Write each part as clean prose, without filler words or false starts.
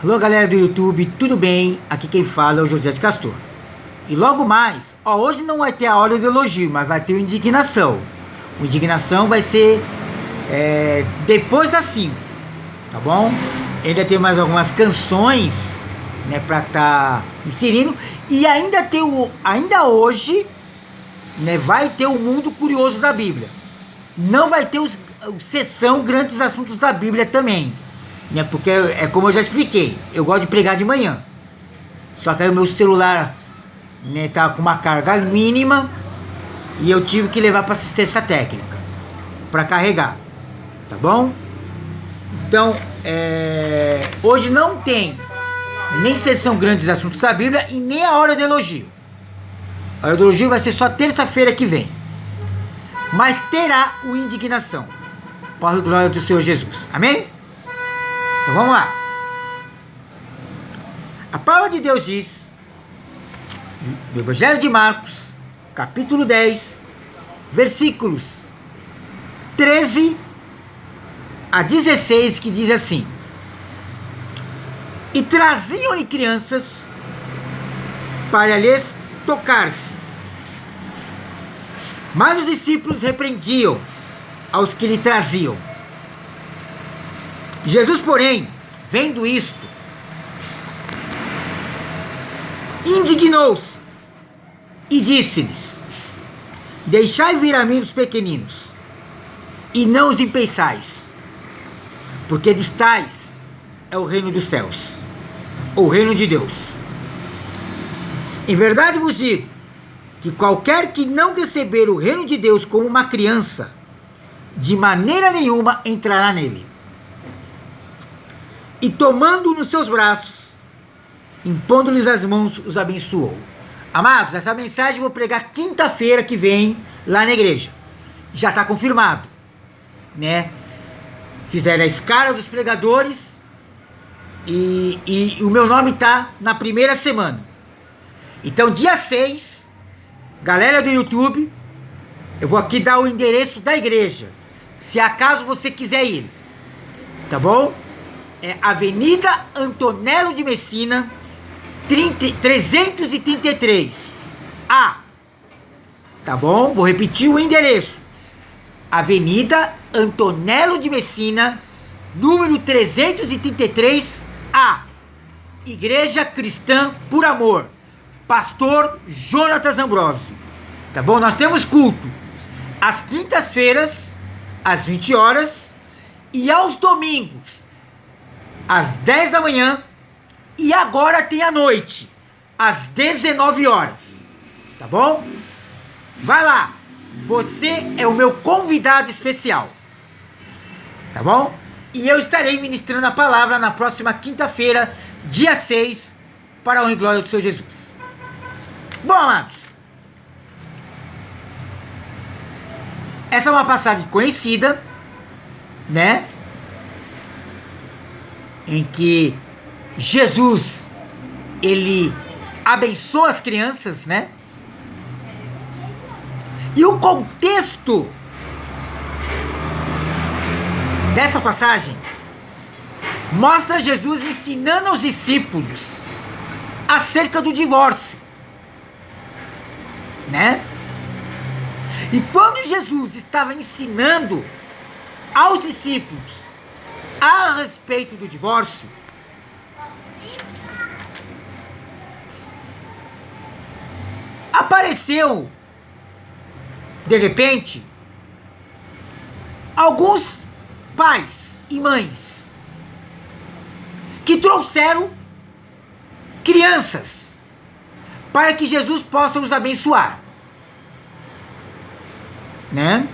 Alô, galera do YouTube, tudo bem? Aqui quem fala é o José Castor. E logo mais, hoje não vai ter a hora do elogio, mas vai ter o indignação. O indignação vai ser depois das 5, tá bom? Ainda tem mais algumas canções, né, pra tá inserindo. E ainda hoje, né, vai ter o Mundo Curioso da Bíblia. Não vai ter os sessão Grandes Assuntos da Bíblia também, né? Porque é como eu já expliquei, eu gosto de pregar de manhã. Só que aí o meu celular, né, tá com uma carga mínima e eu tive que levar para assistência técnica para carregar, tá bom? Então, hoje não tem nem sessão Grandes Assuntos da Bíblia e nem a hora do elogio. A hora do elogio vai ser só terça-feira que vem. Mas terá o indignação. Para a glória do Senhor Jesus. Amém? Então vamos lá. A palavra de Deus diz, no Evangelho de Marcos, capítulo 10, versículos 13 a 16, que diz assim: E traziam-lhe crianças para lhes tocar-se. Mas os discípulos repreendiam aos que lhe traziam. Jesus, porém, vendo isto, indignou-se e disse-lhes: Deixai vir a mim os pequeninos, e não os impeçais, porque dos tais é o reino dos céus, ou o reino de Deus. Em verdade vos digo, que qualquer que não receber o reino de Deus como uma criança, de maneira nenhuma entrará nele. E tomando-o nos seus braços, impondo-lhes as mãos, os abençoou. Amados, essa mensagem eu vou pregar quinta-feira que vem lá na igreja. Já está confirmado, né? Fizeram a escala dos pregadores e o meu nome está na primeira semana. Então, dia 6, galera do YouTube, eu vou aqui dar o endereço da igreja, se acaso você quiser ir, tá bom? É Avenida Antonello de Messina, 333 A, tá bom? Vou repetir o endereço: Avenida Antonello de Messina, número 333 A, Igreja Cristã por Amor, Pastor Jonatas Ambrosio, tá bom? Nós temos culto às quintas-feiras, às 20 horas, e aos domingos, às 10 da manhã, e agora tem à noite, às 19 horas, tá bom? Vai lá, você é o meu convidado especial, tá bom? E eu estarei ministrando a palavra na próxima quinta-feira, dia 6, para a honra e glória do Senhor Jesus. Bom, amados, essa é uma passagem conhecida, né? Em que Jesus, ele abençoa as crianças, né? E o contexto dessa passagem mostra Jesus ensinando aos discípulos acerca do divórcio, né? E quando Jesus estava ensinando aos discípulos a respeito do divórcio, apareceu de repente alguns pais e mães que trouxeram crianças para que Jesus possa os abençoar, né?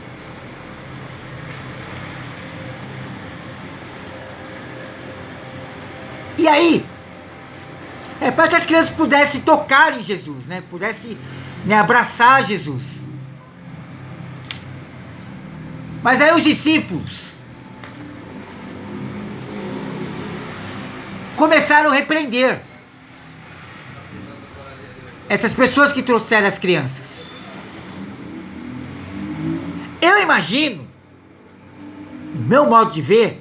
E aí, para que as crianças pudessem tocar em Jesus, né? Pudessem, né, abraçar Jesus. Mas aí os discípulos começaram a repreender essas pessoas que trouxeram as crianças. Eu imagino, no meu modo de ver,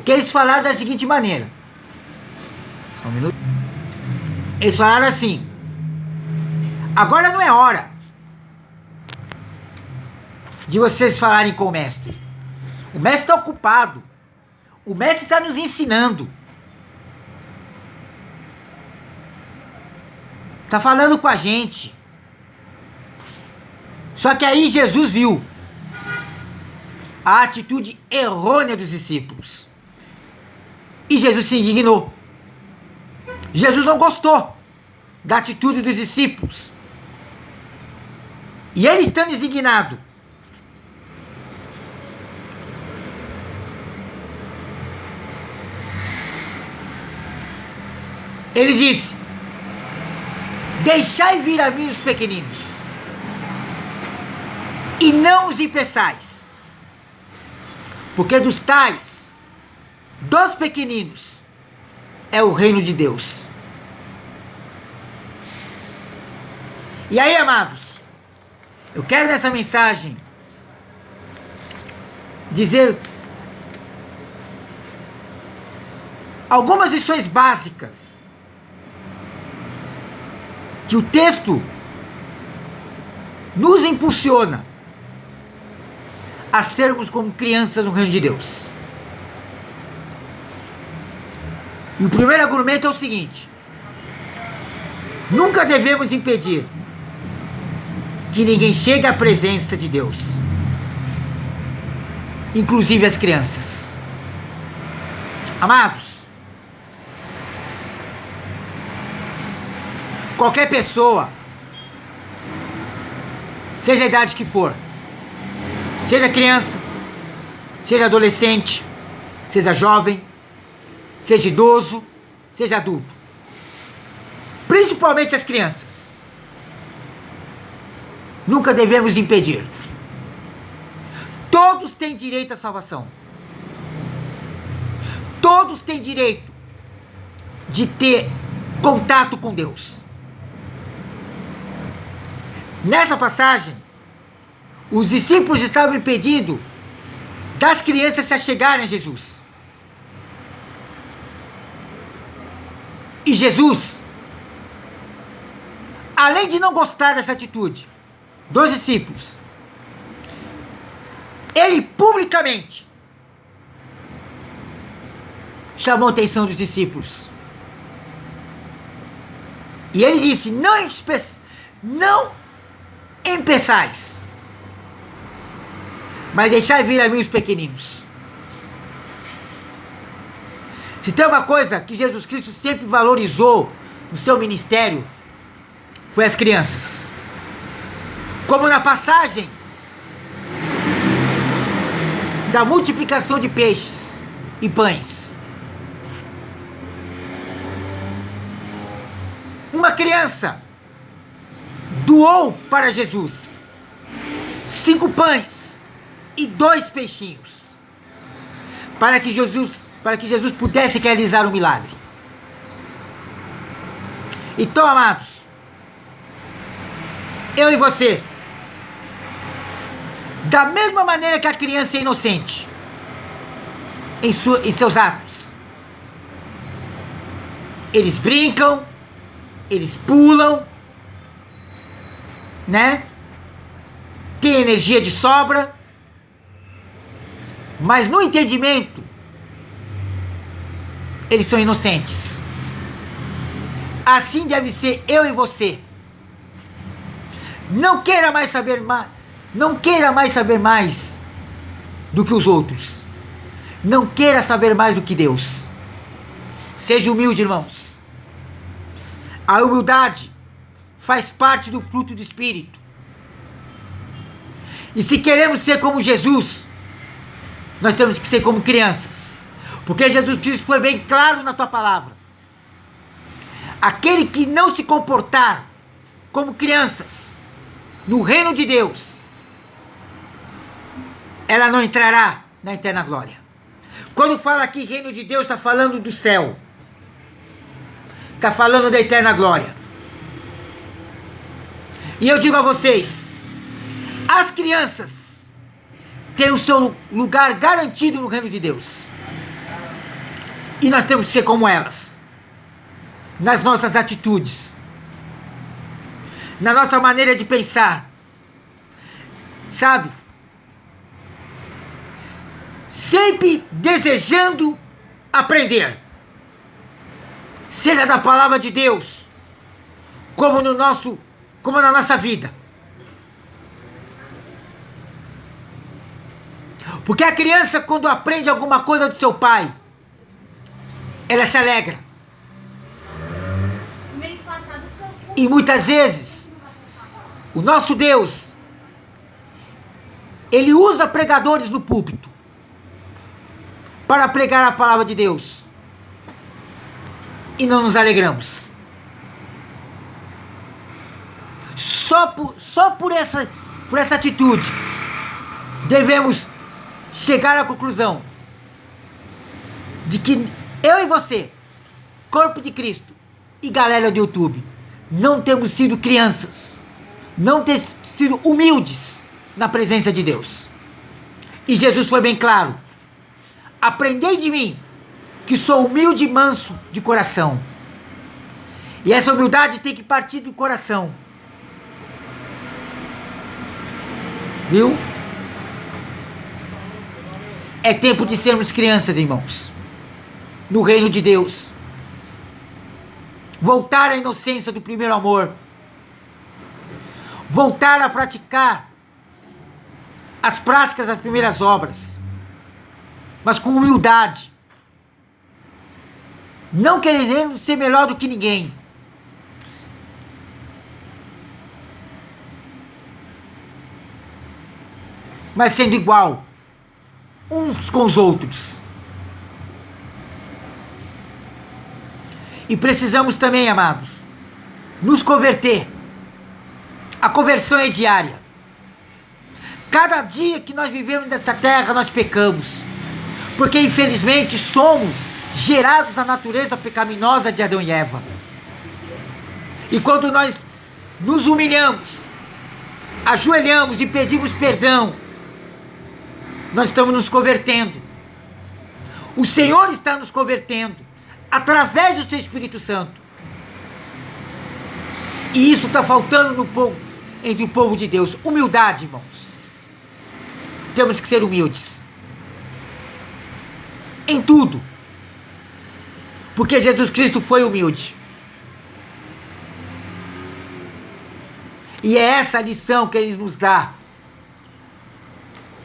que eles falaram da seguinte maneira. Só um minuto. Eles falaram assim: agora não é hora de vocês falarem com o mestre. O mestre está ocupado. O mestre está nos ensinando. Está falando com a gente. Só que aí Jesus viu a atitude errônea dos discípulos. E Jesus se indignou. Jesus não gostou da atitude dos discípulos. E ele estando indignado, ele disse: deixai vir a mim os pequeninos, e não os impeçais, porque dos tais, dos pequeninos, é o reino de Deus. E aí, amados, eu quero nessa mensagem dizer algumas lições básicas que o texto nos impulsiona a sermos como crianças no reino de Deus. E o primeiro argumento é o seguinte: nunca devemos impedir que ninguém chegue à presença de Deus, inclusive as crianças. Amados, qualquer pessoa, seja a idade que for, seja criança, seja adolescente, seja jovem, seja idoso, seja adulto, principalmente as crianças, nunca devemos impedir. Todos têm direito à salvação. Todos têm direito de ter contato com Deus. Nessa passagem, os discípulos estavam impedindo das crianças se achegarem a Jesus. E Jesus, além de não gostar dessa atitude dos discípulos, ele publicamente chamou a atenção dos discípulos. E ele disse: não impeçais, mas deixai vir a mim os pequeninos. Se tem uma coisa que Jesus Cristo sempre valorizou no seu ministério, foi as crianças. Como na passagem da multiplicação de peixes e pães. Uma criança doou para Jesus 5 pães e 2 peixinhos, para que Jesus pudesse realizar o milagre. Então, amados, eu e você, da mesma maneira que a criança é inocente em seus atos, eles brincam, eles pulam, né? Tem energia de sobra, mas no entendimento eles são inocentes. Assim deve ser eu e você. Não queira mais saber mais do que os outros. Não queira saber mais do que Deus. Seja humilde, irmãos. A humildade faz parte do fruto do Espírito. E se queremos ser como Jesus, nós temos que ser como crianças. Porque Jesus Cristo foi bem claro na tua palavra. Aquele que não se comportar como crianças no reino de Deus, ela não entrará na eterna glória. Quando fala aqui reino de Deus, está falando do céu. Está falando da eterna glória. E eu digo a vocês, as crianças têm o seu lugar garantido no reino de Deus. E nós temos que ser como elas, nas nossas atitudes, na nossa maneira de pensar, sabe? Sempre desejando aprender, seja da palavra de Deus, como na nossa vida. Porque a criança, quando aprende alguma coisa do seu pai, ela se alegra. E muitas vezes, o nosso Deus, Ele usa pregadores no púlpito para pregar a palavra de Deus. E não nos alegramos. Só por essa atitude, devemos chegar à conclusão de que eu e você, corpo de Cristo e galera do YouTube, não temos sido crianças, não temos sido humildes na presença de Deus. E Jesus foi bem claro: aprendei de mim, que sou humilde e manso de coração. E essa humildade tem que partir do coração. Viu? É tempo de sermos crianças, irmãos, no reino de Deus. Voltar à inocência do primeiro amor. Voltar a praticar as práticas das primeiras obras, mas com humildade. Não querendo ser melhor do que ninguém. Mas sendo igual uns com os outros. E precisamos também, amados, nos converter. A conversão é diária. Cada dia que nós vivemos nessa terra, nós pecamos. Porque, infelizmente, somos gerados na natureza pecaminosa de Adão e Eva. E quando nós nos humilhamos, ajoelhamos e pedimos perdão, nós estamos nos convertendo. O Senhor está nos convertendo através do seu Espírito Santo. E isso está faltando entre o povo de Deus. Humildade, irmãos. Temos que ser humildes em tudo, porque Jesus Cristo foi humilde. E é essa a lição que Ele nos dá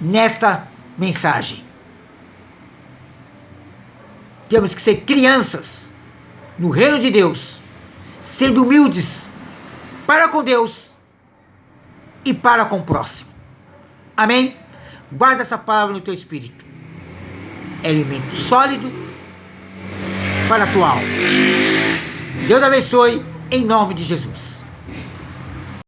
nesta mensagem. Temos que ser crianças no reino de Deus, sendo humildes para com Deus e para com o próximo. Amém? Guarda essa palavra no teu espírito. É alimento sólido para a tua alma. Deus abençoe, em nome de Jesus.